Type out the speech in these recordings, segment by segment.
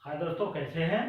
हाय दोस्तों, कैसे हैं।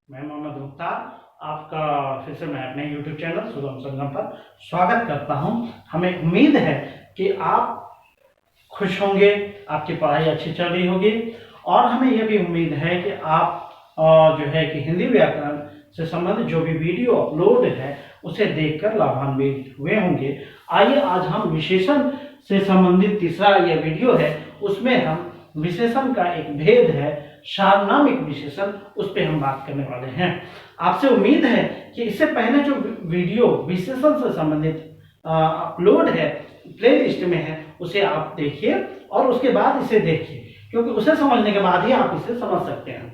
मैं मोहम्मद मुख्तार आपका फिर से मैं अपने YouTube चैनल सुगम संगम पर स्वागत करता हूं। हमें उम्मीद है कि आप खुश होंगे, आपकी पढ़ाई अच्छी चल रही होगी और हमें यह भी उम्मीद है कि आप जो है कि हिंदी व्याकरण से संबंधित जो भी वीडियो अपलोड है उसे देखकर लाभान्वित हुए होंगे। आइए आज हम विशेषण से संबंधित तीसरा यह वीडियो है, उसमें हम विशेषण का एक भेद है सार्वनामिक विशेषण, उस पर हम बात करने वाले हैं। आपसे उम्मीद है कि इससे पहले जो वीडियो विशेषण से संबंधित अपलोड है प्लेलिस्ट में है उसे आप देखिए और उसके बाद इसे देखिए, क्योंकि उसे समझने के बाद ही आप इसे समझ सकते हैं।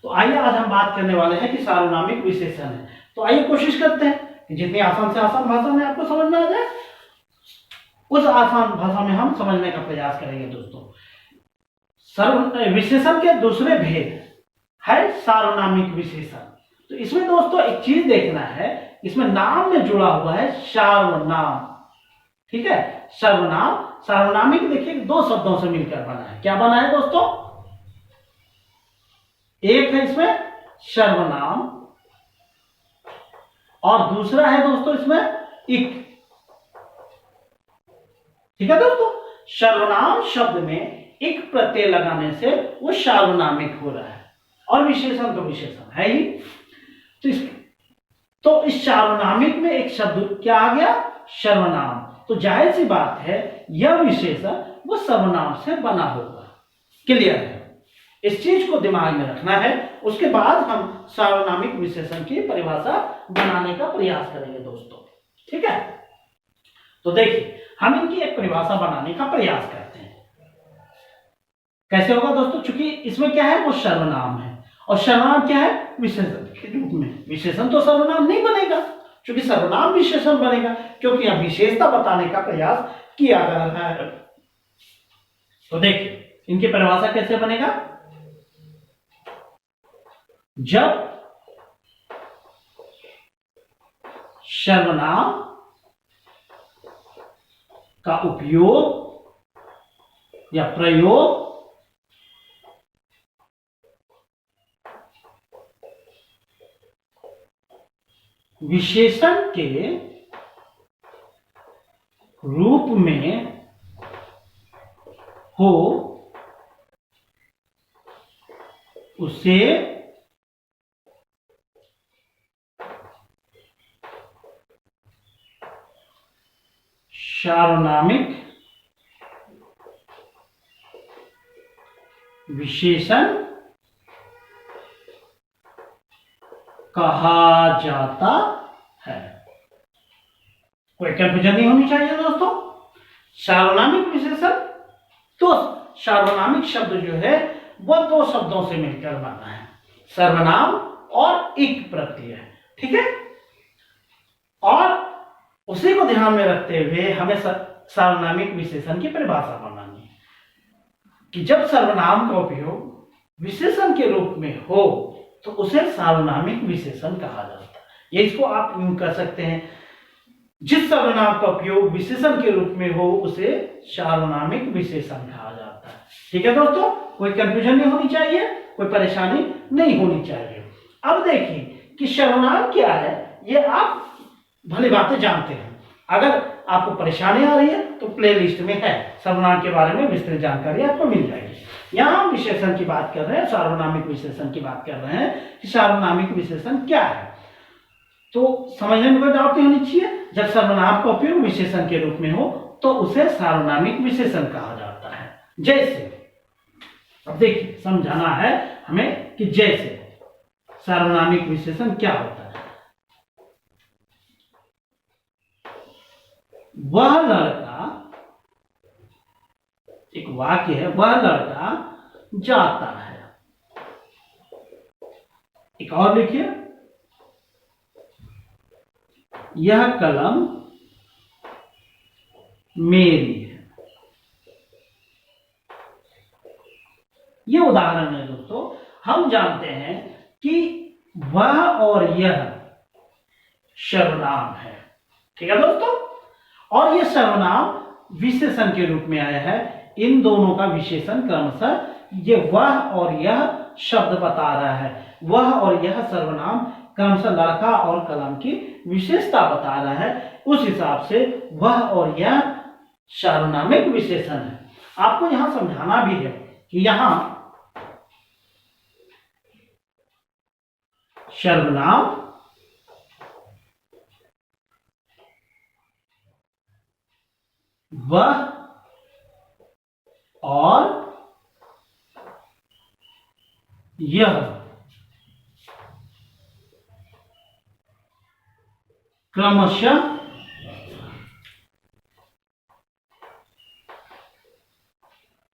तो आइए आज हम बात करने वाले हैं कि सार्वनामिक विशेषण है। तो आइए कोशिश करते हैं कि जितनी आसान से आसान भाषा में आपको समझ में आ जाए उस आसान भाषा में हम समझने का प्रयास करेंगे। दोस्तों, विशेषण के दूसरे भेद है सार्वनामिक विशेषण। तो इसमें दोस्तों एक चीज देखना है, इसमें नाम में जुड़ा हुआ है सार्वनाम। ठीक है, सर्वनाम सार्वनामिक देखिए दो शब्दों से मिलकर बना है। क्या बना है दोस्तों? एक है इसमें सर्वनाम और दूसरा है दोस्तों इसमें इक। ठीक है दोस्तों, सर्वनाम शब्द में एक प्रत्यय लगाने से वो सार्वनामिक हो रहा है और विशेषण तो विशेषण है ही। तो इस सार्वनामिक में एक शब्द क्या आ गया? सर्वनाम। तो जाहिर सी बात है यह विशेषण वो सर्वनाम से बना होगा। क्लियर है? इस चीज को दिमाग में रखना है। उसके बाद हम सार्वनामिक विशेषण की परिभाषा बनाने का प्रयास करेंगे दोस्तों। ठीक है, तो देखिए हम इनकी एक परिभाषा बनाने का प्रयास करते हैं। कैसे होगा दोस्तों? चूंकि इसमें क्या है, वो सर्वनाम है और सर्वनाम क्या है? विशेषण के रूप में। विशेषण तो सर्वनाम नहीं बनेगा, क्योंकि सर्वनाम विशेषण बनेगा, क्योंकि अब विशेषता बताने का प्रयास किया जा रहा है। तो देखिए इनकी परिभाषा कैसे बनेगा। जब सर्वनाम का उपयोग या प्रयोग विशेषण के रूप में हो उसे सार्वनामिक विशेषण कहा जाता है। कोई कंफ्यूजन नहीं होनी चाहिए दोस्तों। सार्वनामिक विशेषण तो सार्वनामिक शब्द जो है वो दो शब्दों से मिलकर बना है, सर्वनाम और इक प्रत्यय। ठीक है, और उसी को ध्यान में रखते हुए हमें सार्वनामिक विशेषण की परिभाषा बनानी है कि जब सर्वनाम का उपयोग विशेषण के रूप में हो तो उसे सार्वनामिक विशेषण कहा जाता है। ये इसको आप यूं कर सकते हैं, जिस सर्वनाम का उपयोग विशेषण के रूप में हो उसे सार्वनामिक विशेषण कहा जाता है। ठीक है दोस्तों, कोई कंफ्यूजन नहीं होनी चाहिए, कोई परेशानी नहीं होनी चाहिए। अब देखिए कि सर्वनाम क्या है, ये आप भली बातें जानते हैं। अगर आपको परेशानी आ रही है तो प्लेलिस्ट में है, सर्वनाम के बारे में विस्तृत जानकारी आपको मिल जाएगी। यहां हम विशेषण की बात कर रहे हैं, सार्वनामिक विशेषण की बात कर रहे हैं कि सार्वनामिक विशेषण क्या है। तो समझने में कोई डाउट नहीं होनी चाहिए। जब सर्वनाम का उपयोग विशेषण के रूप में हो तो उसे सार्वनामिक विशेषण कहा जाता है। जैसे अब देखिए समझाना है हमें कि जैसे सार्वनामिक विशेषण क्या होता है। वह लड़का, एक वाक्य है, वह लड़का जाता है। एक और लिखिए, यह कलम मेरी है। ये उदाहरण है दोस्तों। हम जानते हैं कि वह और यह सर्वनाम है। ठीक है दोस्तों, और यह सर्वनाम विशेषण के रूप में आया है। इन दोनों का विशेषण क्रमशः ये वह और यह शब्द बता रहा है। वह और यह सर्वनाम क्रमशः लड़का और कलम की विशेषता बता रहा है। उस हिसाब से वह और यह सार्वनामिक विशेषण है। आपको यहां समझाना भी है कि यहां सर्वनाम वह और यह क्रमशः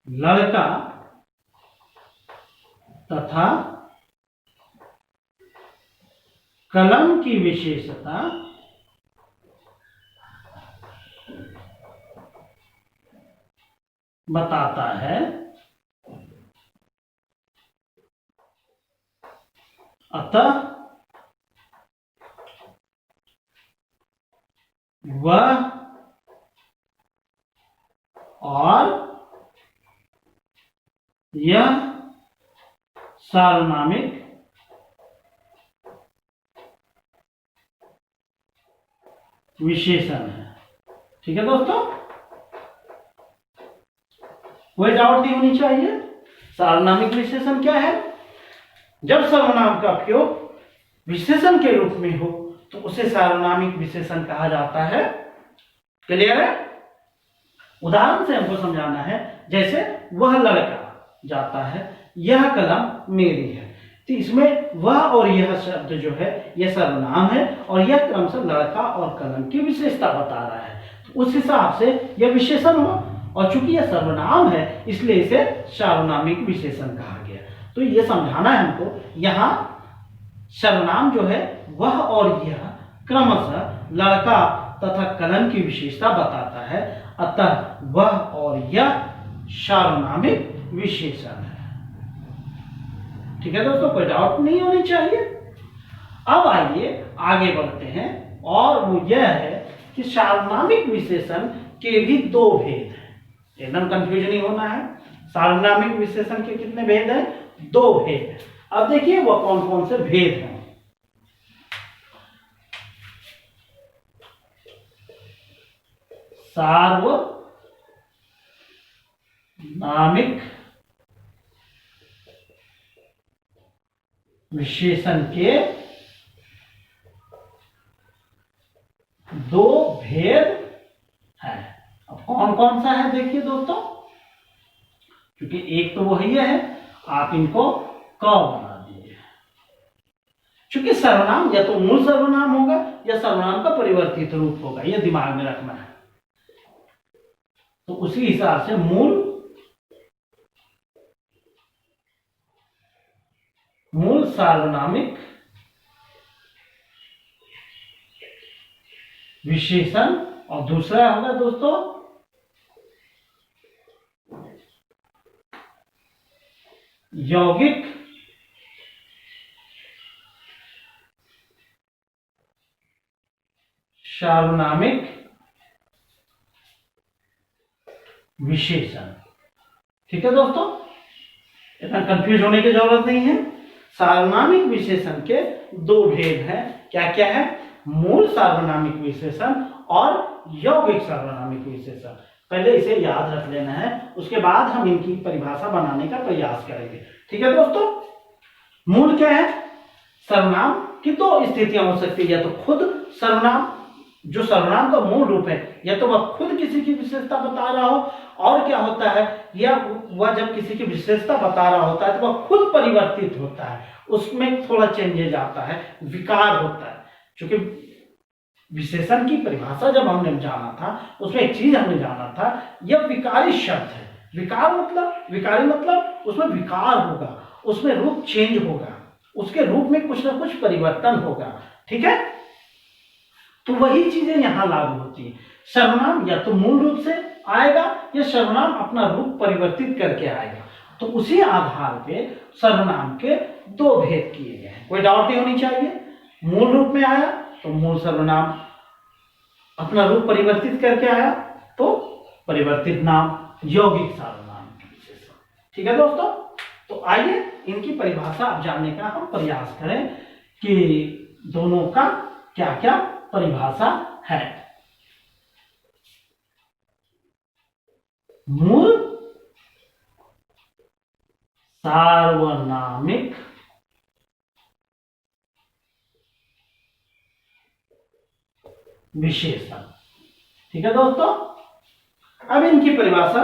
लड़का तथा कलम की विशेषता बताता है। अतः वह और यह सार्वनामिक विशेषण है। ठीक है दोस्तों, कोई डाउट नहीं होनी चाहिए। सार्वनामिक विशेषण क्या है? जब सर्वनाम का उपयोग विशेषण के रूप में हो तो उसे सार्वनामिक विशेषण कहा जाता है। क्लियर है? उदाहरण से हमको समझाना है। जैसे वह लड़का जाता है, यह कलम मेरी है, तो इसमें वह और यह शब्द जो है यह सर्वनाम है और यह क्रमशः लड़का और कलम की विशेषता बता रहा है। तो उस हिसाब से यह विशेषण हो, और चूंकि यह सर्वनाम है इसलिए इसे सार्वनामिक विशेषण कहा गया। तो यह समझाना है हमको, यहाँ सर्वनाम जो है वह और यह क्रमशः लड़का तथा कलम की विशेषता बताता है। अतः वह और यह सार्वनामिक विशेषण है। ठीक है दोस्तों, कोई डाउट नहीं होनी चाहिए। अब आइए आगे बढ़ते हैं, और वो यह है कि सार्वनामिक विशेषण के भी दो भेद हैं। एकदम कंफ्यूजन नहीं होना है। सार्वनामिक विशेषण के कितने भेद हैं? दो भेद हैं। अब देखिए वो कौन कौन से भेद हैं। सार्वनामिक विशेषण के दो भेद हैं। अब कौन कौन सा है देखिए दोस्तों, क्योंकि एक तो वही है, आप इनको क बना दीजिए। क्योंकि सर्वनाम या तो मूल सर्वनाम होगा या सर्वनाम का परिवर्तित रूप होगा, यह दिमाग में रखना है। तो उसी हिसाब से मूल सार्वनामिक विशेषण, और दूसरा होगा दोस्तों यौगिक सार्वनामिक विशेषण। ठीक है दोस्तों, इतना कंफ्यूज होने की जरूरत नहीं है। सार्वनामिक विशेषण के दो भेद हैं। क्या क्या है? मूल सार्वनामिक विशेषण और यौगिक सार्वनामिक विशेषण। पहले इसे याद रख लेना है, उसके बाद हम इनकी परिभाषा बनाने का प्रयास करेंगे। ठीक है दोस्तों, मूल क्या है? सर्वनाम की दो स्थितियां हो सकती है। या तो खुद सर्वनाम, जो सर्वनाम का मूल रूप है, या तो वह खुद किसी की विशेषता बता रहा हो, और क्या होता है, या वह जब किसी की विशेषता बता रहा होता है तो वह खुद परिवर्तित होता है, उसमें थोड़ा चेंजेज आता है, विकार होता है। क्योंकि विशेषण की परिभाषा जब हमने जाना था उसमें एक चीज हमने जाना था, यह विकारी शब्द है। विकारी मतलब उसमें विकार होगा, उसमें रूप चेंज होगा, उसके रूप में कुछ ना कुछ परिवर्तन होगा। ठीक है, तो वही चीजें यहां लागू होती है। सर्वनाम या तो मूल रूप से आएगा या सर्वनाम अपना रूप परिवर्तित करके आएगा। तो उसी आधार पे सर्वनाम के दो भेद किए गए हैं। कोई डाउट नहीं होनी चाहिए। मूल रूप में आया तो मूल सर्वनाम अपना रूप परिवर्तित करके आया तो परिवर्तित नाम यौगिक सर्वनाम। ठीक है दोस्तों, तो आइए इनकी परिभाषा अब जानने का हम प्रयास करें कि दोनों का क्या क्या परिभाषा है। मूल सार्वनामिक विशेषण। ठीक है दोस्तों, अब इनकी परिभाषा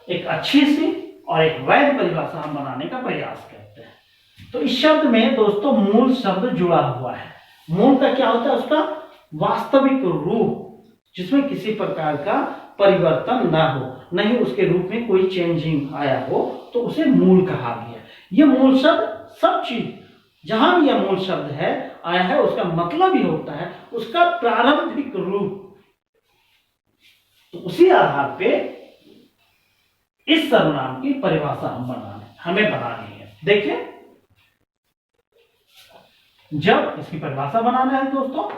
एक अच्छी सी और एक वैध परिभाषा हम बनाने का प्रयास करते हैं। तो इस शब्द में दोस्तों मूल शब्द जुड़ा हुआ है। मूल का क्या होता है? उसका वास्तविक रूप, जिसमें किसी प्रकार का परिवर्तन ना हो, नहीं उसके रूप में कोई चेंजिंग आया हो, तो उसे मूल कहा गया। ये मूल शब्द सब चीज जहां भी यह मूल शब्द है आया है, उसका मतलब ही होता है उसका प्रारंभिक रूप। तो उसी आधार पे इस सर्वनाम की परिभाषा हमें बनानी है। देखिए, जब इसकी परिभाषा बनाना है दोस्तों,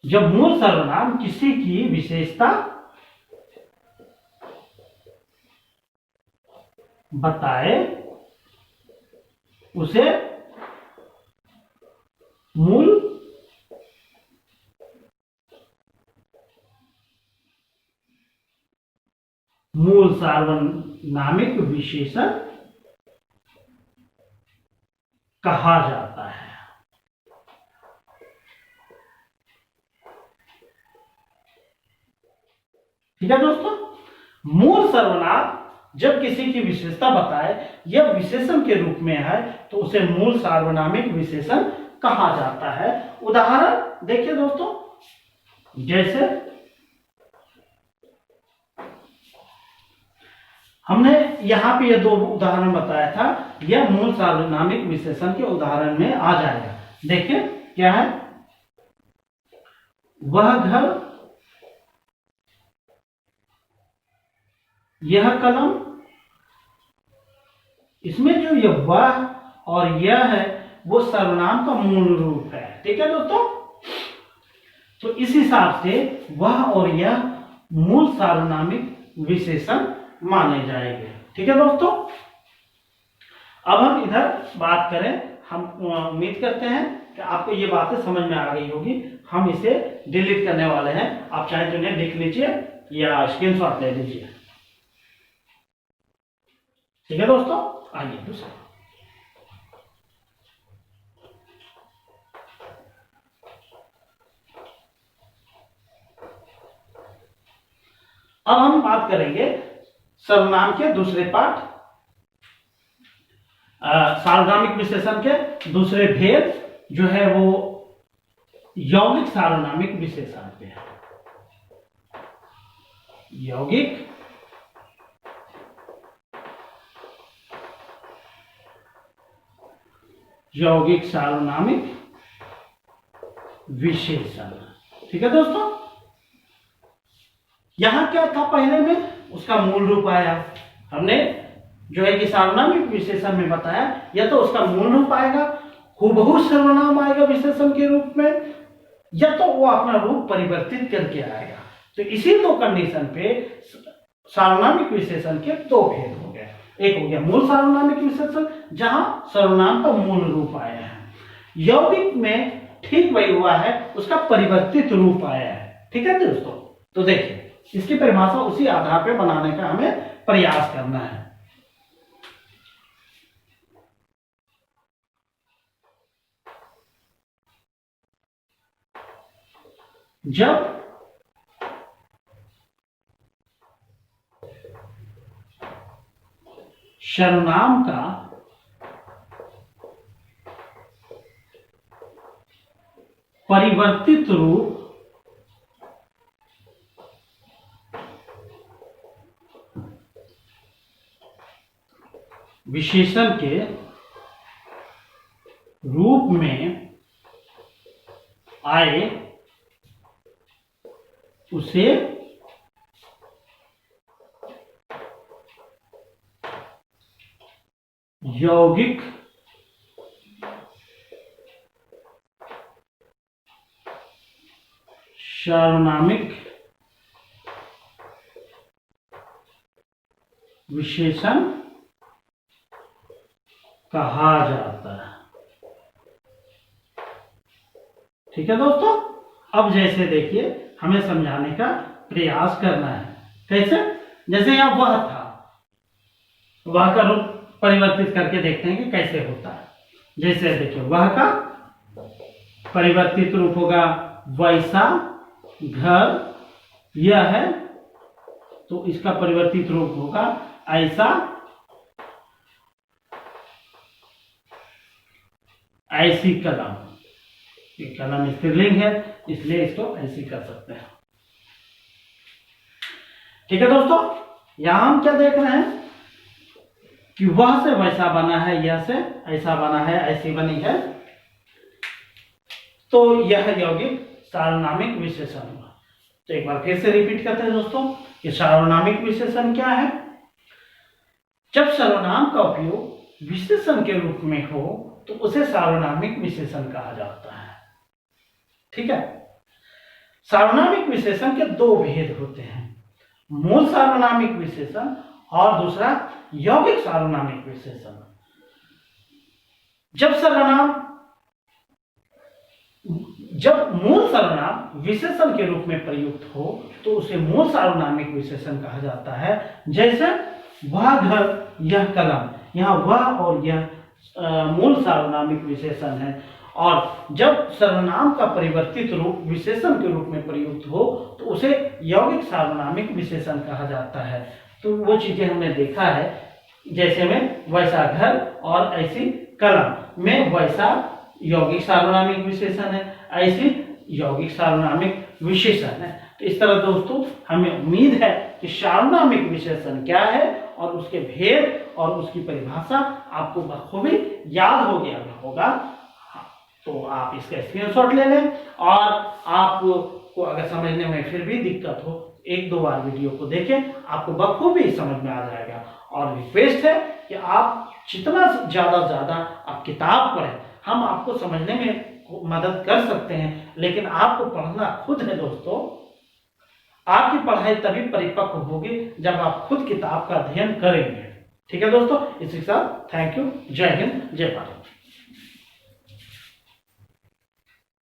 जब मूल सर्वनाम किसी की विशेषता बताए, उसे मूल सार्वनामिक विशेषण कहा जाता है। ठीक है दोस्तों, मूल सर्वनाम जब किसी की विशेषता बताए या विशेषण के रूप में है तो उसे मूल सार्वनामिक विशेषण कहा जाता है। उदाहरण देखिए दोस्तों, जैसे हमने यहां पे ये दो उदाहरण बताया था, यह मूल सार्वनामिक विशेषण के उदाहरण में आ जाएगा। देखिए क्या है? वह घर, यह कलम। इसमें जो यह वह और यह है वो सर्वनाम का मूल रूप है। ठीक है दोस्तों, तो इस हिसाब से वह और यह मूल सार्वनामिक विशेषण माने जाएंगे। ठीक है दोस्तों, अब हम इधर बात करें, हम उम्मीद करते हैं कि आपको ये बातें समझ में आ गई होगी। हम इसे डिलीट करने वाले हैं, आप चाहे तो इन्हें लिख लीजिए या स्क्रीनशॉट ले लीजिए। ठीक है दोस्तों, आइए दूसरा। अब हम बात करेंगे सर्वनाम के दूसरे पार्ट, सार्वनामिक विशेषण के दूसरे भेद जो है वो यौगिक सार्वनामिक विशेषण पे है। यौगिक सार्वनामिक विशेषण। ठीक है दोस्तों, यहां क्या था? पहले में उसका मूल रूप आया। हमने जो है कि सार्वनामिक विशेषण में बताया, या तो उसका मूल रूप आएगा, हूबहू सर्वनाम आएगा विशेषण के रूप में, या तो वो अपना रूप परिवर्तित करके आएगा। तो इसी दो कंडीशन पे सार्वनामिक विशेषण के दो भेद हो गए। एक हो गया मूल सार्वनामिक विशेषण जहां सर्वनाम का मूल रूप आया है। यौगिक में ठीक वही हुआ है, उसका परिवर्तित रूप आया है। ठीक है दोस्तों, तो देखिए इसकी परिभाषा उसी आधार पर बनाने का हमें प्रयास करना है। जब सर्वनाम का परिवर्तित रूप विशेषण के रूप में आए उसे यौगिक सार्वनामिक विशेषण कहा जाता है। ठीक है दोस्तों, अब जैसे देखिए हमें समझाने का प्रयास करना है। कैसे? जैसे यहां वह था, वह का रूप परिवर्तित करके देखते हैं कि कैसे होता है। जैसे देखिए वह का परिवर्तित रूप होगा वैसा, घर यह है तो इसका परिवर्तित रूप होगा ऐसा, ऐसी कलम। ये कलम स्त्रीलिंग है इसलिए इसको ऐसी कर सकते हैं। ठीक है दोस्तों, यहां हम क्या देख रहे हैं कि वह से वैसा बना है, यह से ऐसा बना है, ऐसी बनी है, तो यह यौगिक सार्वनामिक विशेषण हुआ। तो एक बार फिर से रिपीट करते हैं दोस्तों, कि सार्वनामिक विशेषण क्या है? जब सर्वनाम का उपयोग विशेषण के रूप में हो तो उसे सार्वनामिक विशेषण कहा जाता है। ठीक है, सार्वनामिक विशेषण के दो भेद होते हैं, मूल सार्वनामिक विशेषण और दूसरा यौगिक सार्वनामिक विशेषण। जब मूल सर्वनाम विशेषण के रूप में प्रयुक्त हो तो उसे मूल सार्वनामिक विशेषण कहा जाता है। जैसे वह घर, यह कलम, यहाँ वह और यह मूल सार्वनामिक विशेषण है। और जब सर्वनाम का परिवर्तित रूप विशेषण के रूप में प्रयुक्त हो तो उसे यौगिक सार्वनामिक विशेषण कहा जाता है। तो वो चीजें हमने देखा है, जैसे में वैसा घर और ऐसी कलम में वैसा यौगिक सार्वनामिक विशेषण है, ऐसी यौगिक सार्वनामिक विशेषण है। तो इस तरह दोस्तों हमें उम्मीद है कि सार्वनामिक विशेषण क्या है और उसके भेद और उसकी परिभाषा आपको बखूबी याद हो गया होगा। तो आप इसका स्क्रीनशॉट ले लें, और आपको अगर समझने में फिर भी दिक्कत हो, एक दो बार वीडियो को देखें, आपको बखूबी समझ में आ जाएगा। और रिक्वेस्ट है कि आप जितना ज्यादा आप किताब पढ़ें, हम आपको समझने में मदद कर सकते हैं, लेकिन आपको पढ़ना खुद है दोस्तों। आपकी पढ़ाई तभी परिपक्व होगी जब आप खुद किताब का अध्ययन करेंगे। ठीक है दोस्तों, इसी के साथ थैंक यू, जय हिंद, जय भारत।